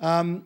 Um,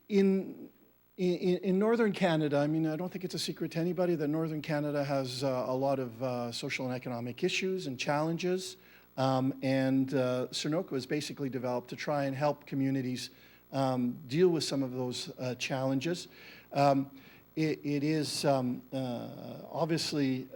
in, in northern Canada, I mean, I don't think it's a secret to anybody that northern Canada has a lot of social and economic issues and challenges. Southcott was basically developed to try and help communities deal with some of those challenges. It is obviously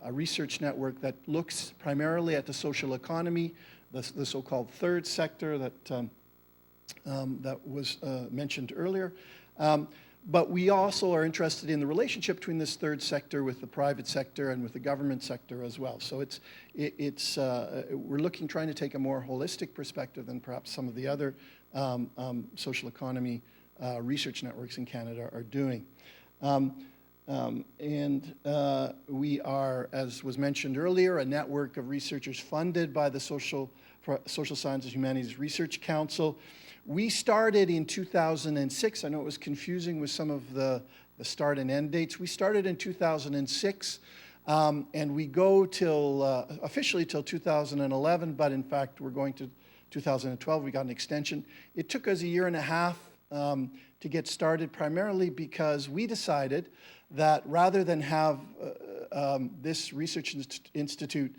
a research network that looks primarily at the social economy, the so-called third sector that was mentioned earlier. But we also are interested in the relationship between this third sector with the private sector and with the government sector as well. So we're trying to take a more holistic perspective than perhaps some of the other social economy research networks in Canada are doing. We are, as was mentioned earlier, a network of researchers funded by the Social Sciences Humanities Research Council. We started in 2006. I know it was confusing with some of the start and end dates. We started in 2006, and we go till officially till 2011, but in fact we're going to 2012. We got an extension. It took us a year and a half to get started, primarily because we decided that rather than have this research institute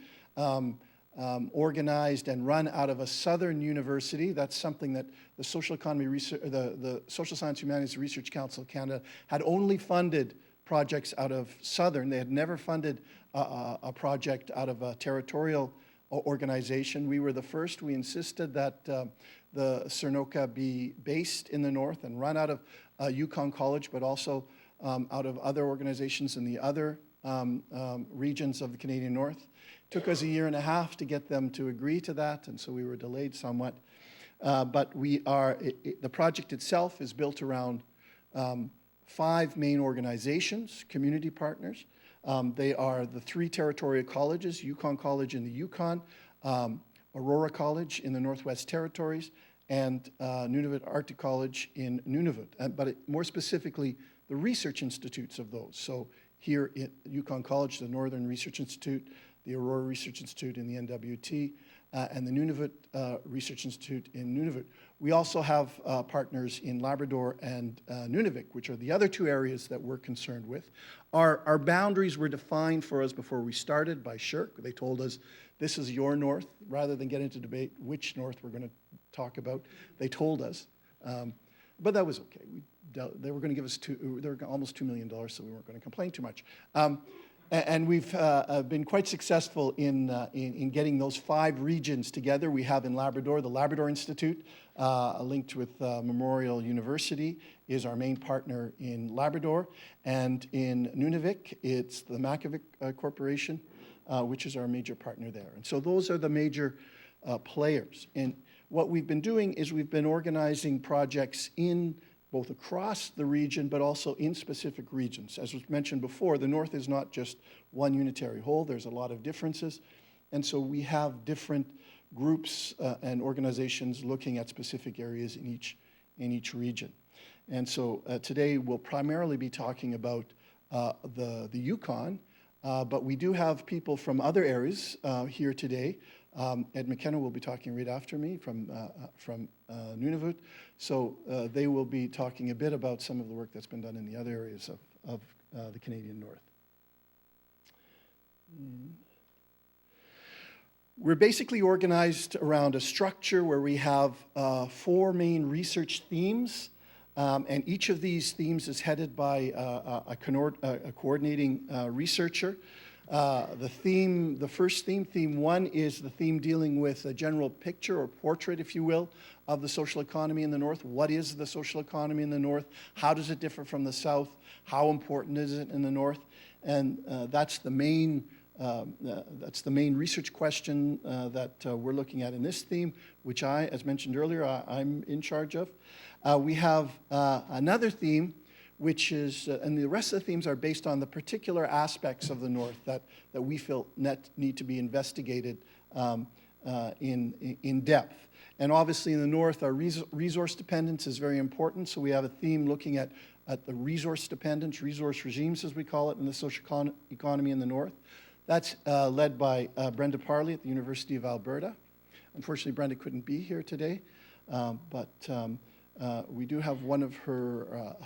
organized and run out of a southern university, that's something that the Social Economy Research, the Social Science Humanities Research Council of Canada had only funded projects out of southern. They had never funded a project out of a territorial organization. We were the first. We insisted that the Southcott be based in the north and run out of Yukon College, but also out of other organizations in the other regions of the Canadian North. It took us a year and a half to get them to agree to that, and so we were delayed somewhat. But the project itself is built around 5 main organizations, community partners. They are the 3 territorial colleges, Yukon College in the Yukon, Aurora College in the Northwest Territories, and Nunavut Arctic College in Nunavut, but more specifically, the research institutes of those. So here at Yukon College, the Northern Research Institute, the Aurora Research Institute in the NWT, and the Nunavut Research Institute in Nunavut. We also have partners in Labrador and Nunavik, which are the other 2 areas that we're concerned with. Our boundaries were defined for us before we started by SSHRC. They told us, this is your north, rather than get into debate which north we're going to talk about. They told us, but that was okay. They were going to give us they were almost $2 million, so we weren't going to complain too much. And we've been quite successful in getting those 5 regions together. We have in Labrador, the Labrador Institute, linked with Memorial University, is our main partner in Labrador. And in Nunavik, it's the Makivik Corporation, which is our major partner there. And so those are the major players. And what we've been doing is we've been organizing projects in both across the region, but also in specific regions. As was mentioned before, the North is not just one unitary whole. There's a lot of differences. And so we have different groups and organizations looking at specific areas in each region. And so today we'll primarily be talking about the Yukon, but we do have people from other areas here today. Ed McKenna will be talking right after me from Nunavut. So they will be talking a bit about some of the work that's been done in the other areas of the Canadian North. We're basically organized around a structure where we have 4 main research themes, and each of these themes is headed by a coordinating researcher. The first theme, theme 1, is the theme dealing with a general picture or portrait, if you will, of the social economy in the North. What is the social economy in the North? How does it differ from the South? How important is it in the North? And that's the main research question that we're looking at in this theme, which as mentioned earlier, I'm in charge of. We have another theme, which is, and the rest of the themes are based on the particular aspects of the North that we feel need to be investigated in depth. And obviously in the North, our resource dependence is very important, so we have a theme looking at the resource dependence, resource regimes as we call it, in the social economy in the North. That's led by Brenda Parley at the University of Alberta. Unfortunately, Brenda couldn't be here today, but we do have one of her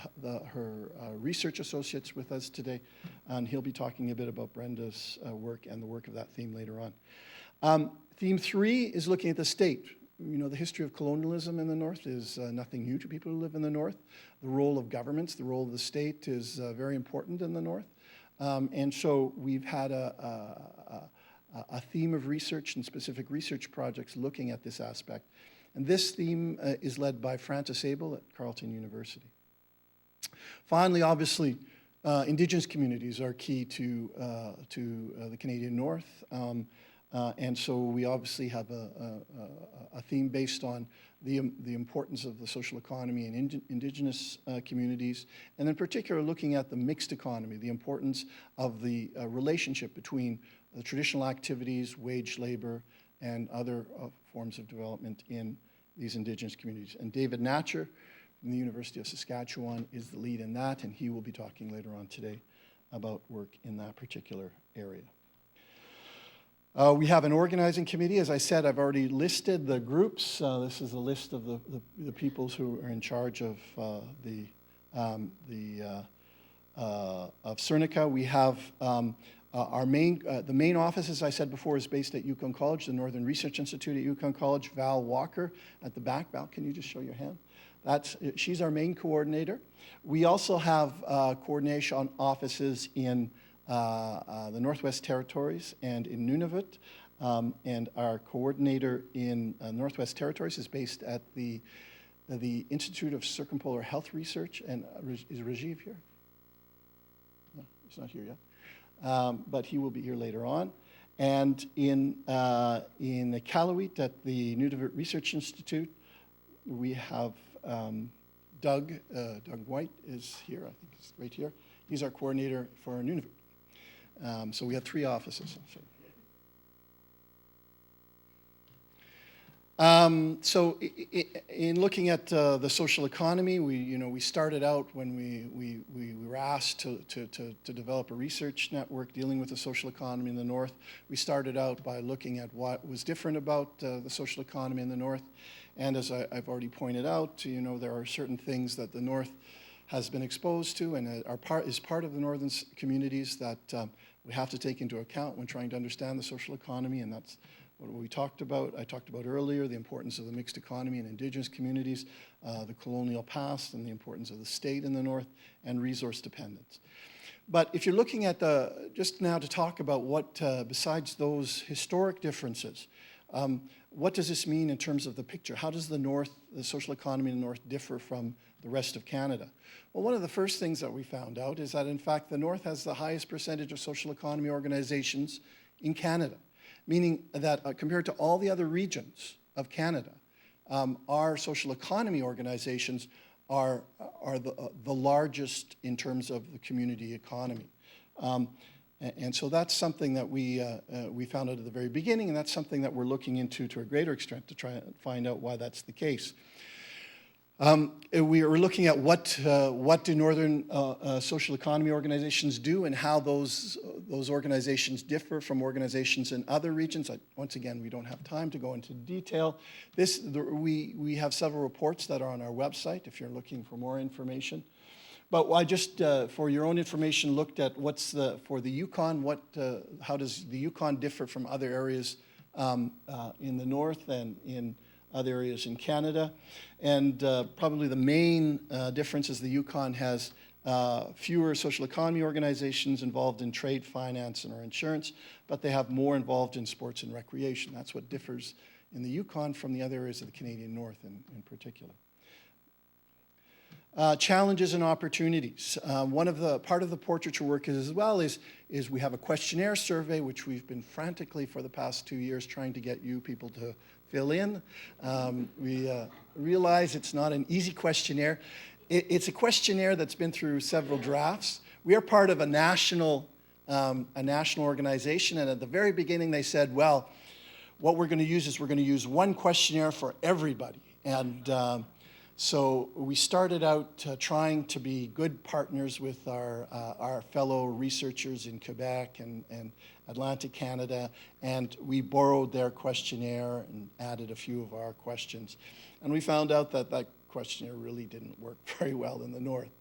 research associates with us today, and he'll be talking a bit about Brenda's work and the work of that theme later on. Theme 3 is looking at the state. You know, the history of colonialism in the North is nothing new to people who live in the North. The role of governments, the role of the state is very important in the North. And so we've had a theme of research and specific research projects looking at this aspect. And this theme is led by Frances Abel at Carleton University. Finally, obviously, Indigenous communities are key to the Canadian North. And so we obviously have a theme based on the importance of the social economy in Indigenous communities, and in particular looking at the mixed economy, the importance of the relationship between the traditional activities, wage labor, and other forms of development in these Indigenous communities. And David Natcher from the University of Saskatchewan is the lead in that, and he will be talking later on today about work in that particular area. We have an organizing committee. As I said, I've already listed the groups. This is a list of the peoples who are in charge of Cernica. We have the main office, as I said before, is based at Yukon College, the Northern Research Institute at Yukon College. Val Walker at the back. Val, can you just show your hand? She's our main coordinator. We also have coordination offices in the Northwest Territories and in Nunavut. And our coordinator in Northwest Territories is based at the Institute of Circumpolar Health Research. And is Rajiv here? No, he's not here yet. But he will be here later on. And in Iqaluit at the Nunavut Research Institute, we have Doug White is here, I think he's right here. He's our coordinator for Nunavut. So we have 3 offices. So in looking at the social economy, we started out when we were asked to develop a research network dealing with the social economy in the North. We started out by looking at what was different about the social economy in the North. And as I've already pointed out, there are certain things that the North has been exposed to and is part of the northern communities that we have to take into account when trying to understand the social economy, and that's what we talked about. I talked about earlier the importance of the mixed economy in Indigenous communities, the colonial past, and the importance of the state in the North, and resource dependence. But if you're looking at just now to talk about what, besides those historic differences, what does this mean in terms of the picture? How does the social economy in the North differ from the rest of Canada? Well, one of the first things that we found out is that, in fact, the North has the highest percentage of social economy organizations in Canada, meaning that compared to all the other regions of Canada, our social economy organizations are the largest in terms of the community economy. And so that's something that we found out at the very beginning, and that's something that we're looking into to a greater extent to try and find out why that's the case. We are looking at what do northern social economy organizations do and how those organizations differ from organizations in other regions. Once again, we don't have time to go into detail. We have several reports that are on our website if you're looking for more information. But I just, for your own information, looked at for the Yukon, how does the Yukon differ from other areas in the North and in other areas in Canada. And probably the main difference is the Yukon has fewer social economy organizations involved in trade, finance, and or insurance, but they have more involved in sports and recreation. That's what differs in the Yukon from the other areas of the Canadian North in particular. Challenges and opportunities. Part of the portraiture work is we have a questionnaire survey, which we've been frantically for the past 2 years trying to get you people to fill in. We realize it's not an easy questionnaire. It's a questionnaire that's been through several drafts. We are part of a national organization, and at the very beginning they said, well, what we're going to use is we're going to use one questionnaire for everybody. And So we started out trying to be good partners with our fellow researchers in Quebec and Atlantic Canada, and we borrowed their questionnaire and added a few of our questions. And we found out that that questionnaire really didn't work very well in the north.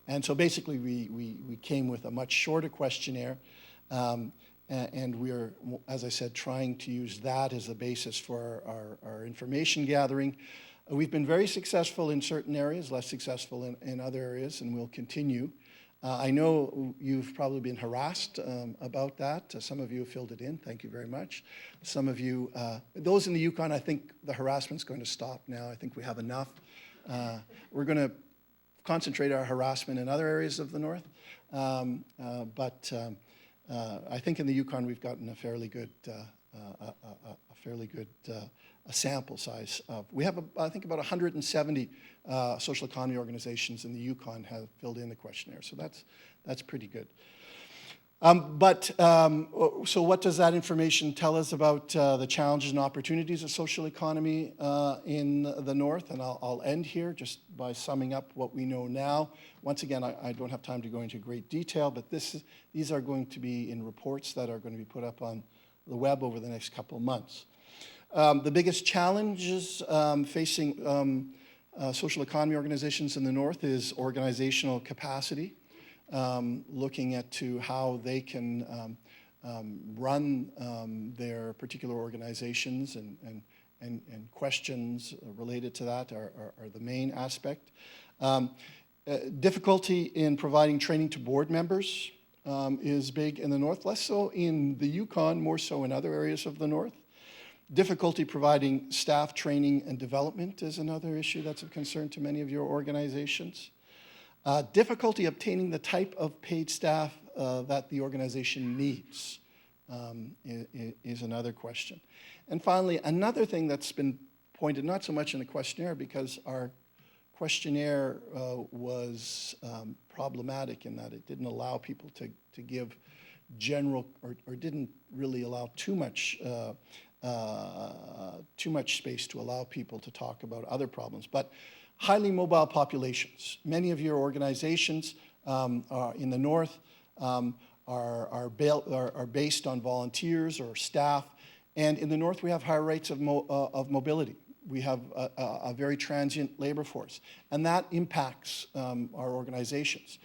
And so basically we came with a much shorter questionnaire, and we're, as I said, trying to use that as a basis for our information gathering. We've been very successful in certain areas, less successful in other areas, and we'll continue. I know you've probably been harassed about that. Some of you have filled it in. Thank you very much. Some of you, those in the Yukon, I think the harassment's going to stop now. I think we have enough. We're going to concentrate our harassment in other areas of the north, but I think in the Yukon we've gotten a fairly good sample size. We have, I think, about 170 social economy organizations in the Yukon have filled in the questionnaire, so that's pretty good. So what does that information tell us about the challenges and opportunities of social economy in the north? And I'll end here just by summing up what we know now. Once again, I don't have time to go into great detail, but these are going to be in reports that are going to be put up on the web over the next couple of months. The biggest challenges facing social economy organizations in the north is organizational capacity, looking at to how they can run their particular organizations, and questions related to that are the main aspect. Difficulty in providing training to board members is big in the north, less so in the Yukon, more so in other areas of the north. Difficulty providing staff training and development is another issue that's of concern to many of your organizations. Difficulty obtaining the type of paid staff that the organization needs is another question. And finally, another thing that's been pointed, not so much in the questionnaire, because our questionnaire was problematic in that it didn't allow people to give general, or didn't really allow too much space to allow people to talk about other problems. But highly mobile populations. Many of your organizations are in the north are based on volunteers or staff, and in the north we have higher rates of mobility. We have a very transient labor force, and that impacts our organizations.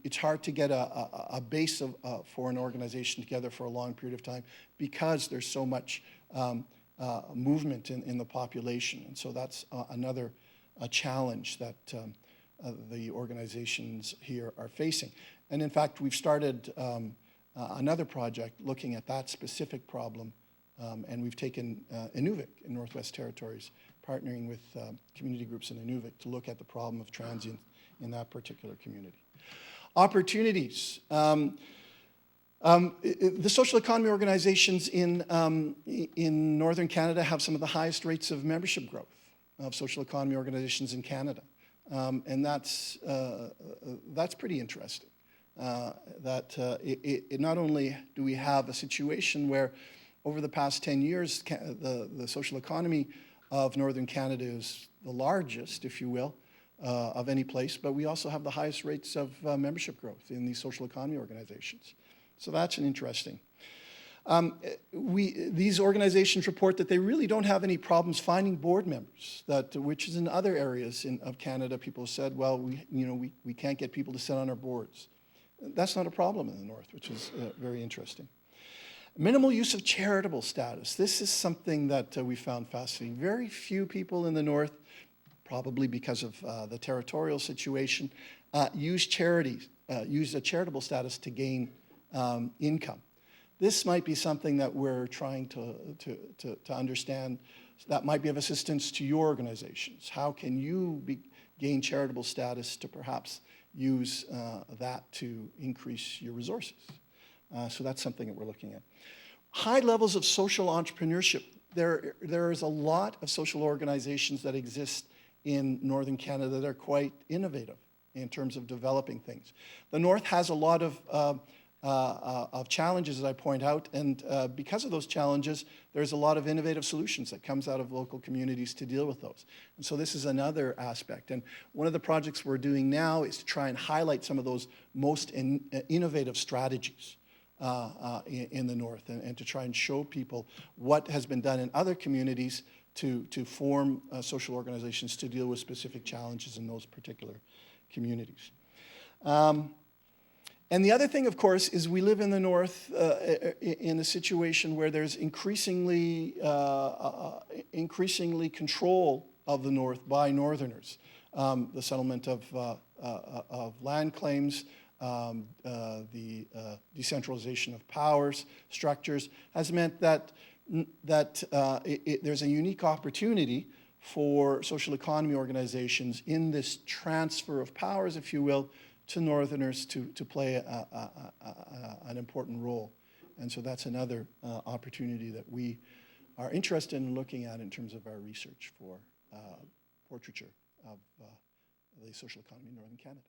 It's hard to get a base for an organization together for a long period of time because there's so much movement in the population, and so that's another challenge that the organizations here are facing. And in fact, we've started another project looking at that specific problem, and we've taken Inuvik in Northwest Territories, partnering with community groups in Inuvik to look at the problem of transient in that particular community. Opportunities. The social economy organizations in Northern Canada have some of the highest rates of membership growth of social economy organizations in Canada. And that's pretty interesting. Not only do we have a situation where over the past 10 years, the social economy of Northern Canada is the largest, if you will, of any place, but we also have the highest rates of membership growth in these social economy organizations. So that's an interesting. These organizations report that they really don't have any problems finding board members, which is in other areas of Canada. People said, well, we can't get people to sit on our boards. That's not a problem in the north, which is very interesting. Minimal use of charitable status. This is something that we found fascinating. Very few people in the north, probably because of the territorial situation, use a charitable status to gain income. This might be something that we're trying to understand. That might be of assistance to your organizations. How can you gain charitable status to perhaps use that to increase your resources? So that's something that we're looking at. High levels of social entrepreneurship. There is a lot of social organizations that exist in Northern Canada that are quite innovative in terms of developing things. The North has a lot of of challenges, as I point out, and because of those challenges, there's a lot of innovative solutions that comes out of local communities to deal with those. And so this is another aspect. And one of the projects we're doing now is to try and highlight some of those most innovative strategies in the North, and to try and show people what has been done in other communities to form social organizations to deal with specific challenges in those particular communities. And the other thing, of course, is we live in the North in a situation where there's increasingly control of the North by Northerners. The settlement of land claims, the decentralization of powers structures has meant that there's a unique opportunity for social economy organizations in this transfer of powers, if you will, to Northerners to play an important role. And so that's another opportunity that we are interested in looking at in terms of our research for portraiture of the social economy in Northern Canada.